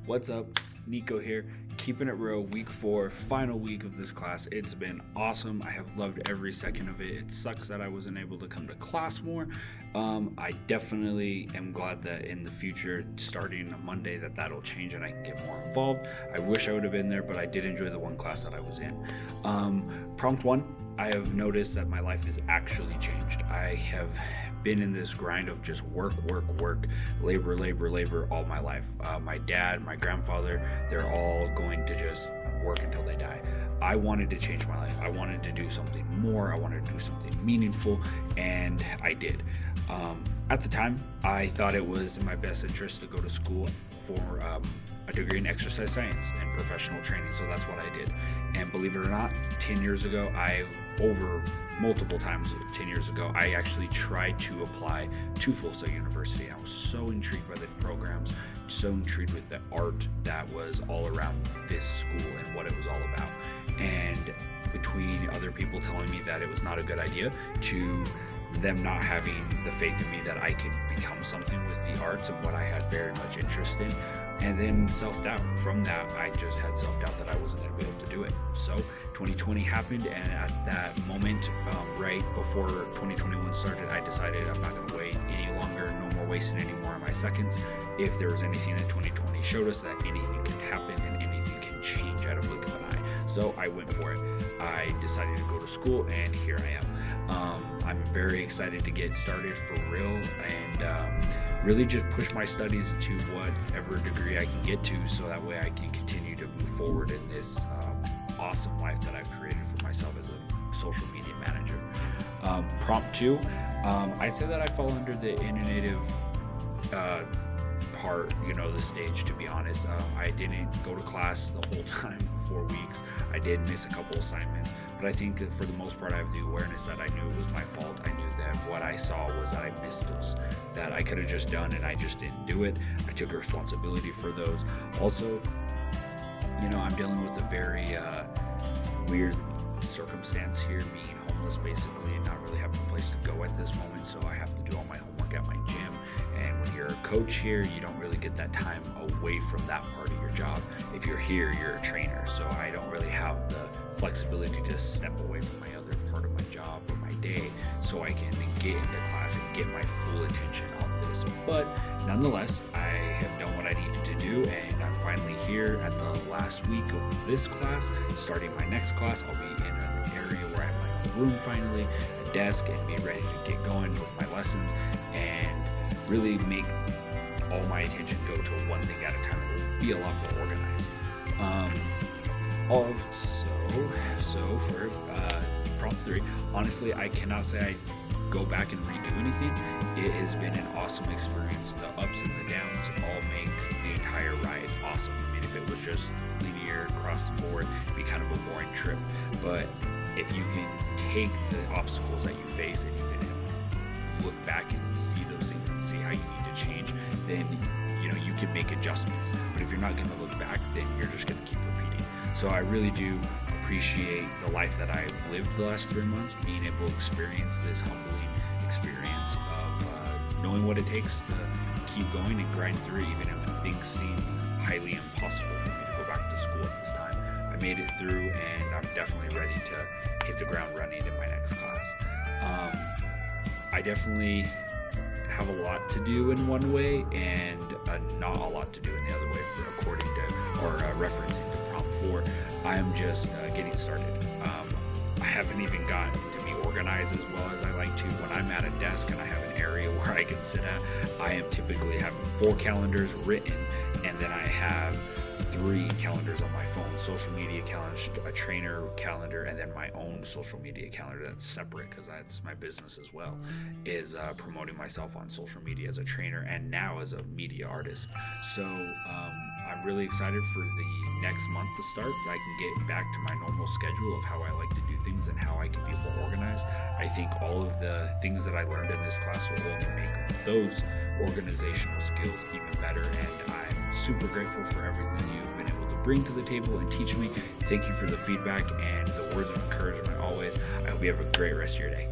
What's up? Nico here, keeping it real, week 4, final week of this class. It's been awesome. I have loved every second of it. It sucks that I wasn't able to come to class more. I definitely am glad that in the future, starting on Monday, that'll change and I can get more involved. I wish I would have been there, but I did enjoy the one class that I was in. Prompt 1, I have noticed that my life has actually changed. I have been in this grind of just work, labor all my life. My dad, my grandfather, they're all going to just work until they die. I wanted to change my life. I wanted to do something more. I wanted to do something meaningful, and I did. At the time, I thought it was in my best interest to go to school for a degree in exercise science and professional training, so that's what I did. And believe it or not, 10 years ago, multiple times 10 years ago, I actually tried to apply to Full Sail University. I was so intrigued by the programs, so intrigued with the art that was all around this school and what it was all about. And between other people telling me that it was not a good idea to them not having the faith in me that I could become something with the arts and what I had very much interest in, and then self-doubt. From that, I just had self-doubt that I wasn't going to be able to do it. So 2020 happened, and at that moment, right before 2021 started, I decided I'm not going to wait any longer, no more wasting any more of my seconds. If there was anything that 2020 showed us, that anything can happen and anything can change at a blink of an eye. So I went for it. I decided to go to school, and here I am. I'm very excited to get started for real and really just push my studies to whatever degree I can get to, so that way I can continue to move forward in this awesome life that I've created for myself as a social media manager. Prompt 2, I say that I fall under the innovative part, the stage, to be honest. I didn't go to class the whole time, 4 weeks. I did miss a couple assignments, but I think that for the most part I have the awareness that I knew it was my fault. I knew that what I saw was that I missed those, that I could have just done, and I just didn't do it. I took responsibility for those. Also, I'm dealing with a very weird circumstance here, being homeless basically and not really having a place to go at this moment, so I have to do all my homework at my gym. And when you're a coach here, you don't really get that time away from that part of your job. If you're here, you're a trainer, so I don't really have the flexibility to step away from my other part of my job or my day so I can get into class and get my full attention on this. But nonetheless, I have done what I needed to do, and I'm finally here at the last week of this class. Starting my next class, I'll be in an area where I have my own room finally, a desk, and be ready to get going with my lessons and really make all my attention go to one thing at a time. It will be a lot more organized. So for prompt 3, honestly, I cannot say I go back and redo anything. It has been an awesome experience. The ups and the downs all make the entire ride awesome. I mean, if it was just linear across the board, it'd be kind of a boring trip. But if you can take the obstacles that you face and you can look back and see those things and see how you need to change, then you can make adjustments. But if you're not going to look back, then you're just going to keep repeating. So I really do appreciate the life that I've lived the last 3 months, being able to experience this humbling experience of knowing what it takes to keep going and grind through, even if things seem highly impossible for me to go back to school at this time. I made it through, and I'm definitely ready to hit the ground running in my next class. I definitely have a lot to do in one way and not a lot to do in the other way, according to or referencing to prompt 4. I am just getting started. I haven't even gotten to be organized as well as I like to. When I'm at a desk and I have an area where I can sit at, I am typically having 4 calendars written, and then I have 3 calendars on my phone: social media calendar, a trainer calendar, and then my own social media calendar that's separate, because that's my business as well, is promoting myself on social media as a trainer and now as a media artist. So I'm really excited for the next month to start. I can get back to my normal schedule of how I like to do things and how I can be more organized. I think all of the things that I learned in this class will only make those organizational skills even better, and I'm super grateful for everything you've been able to bring to the table and teach me. Thank you for the feedback and the words of encouragement always. I hope you have a great rest of your day.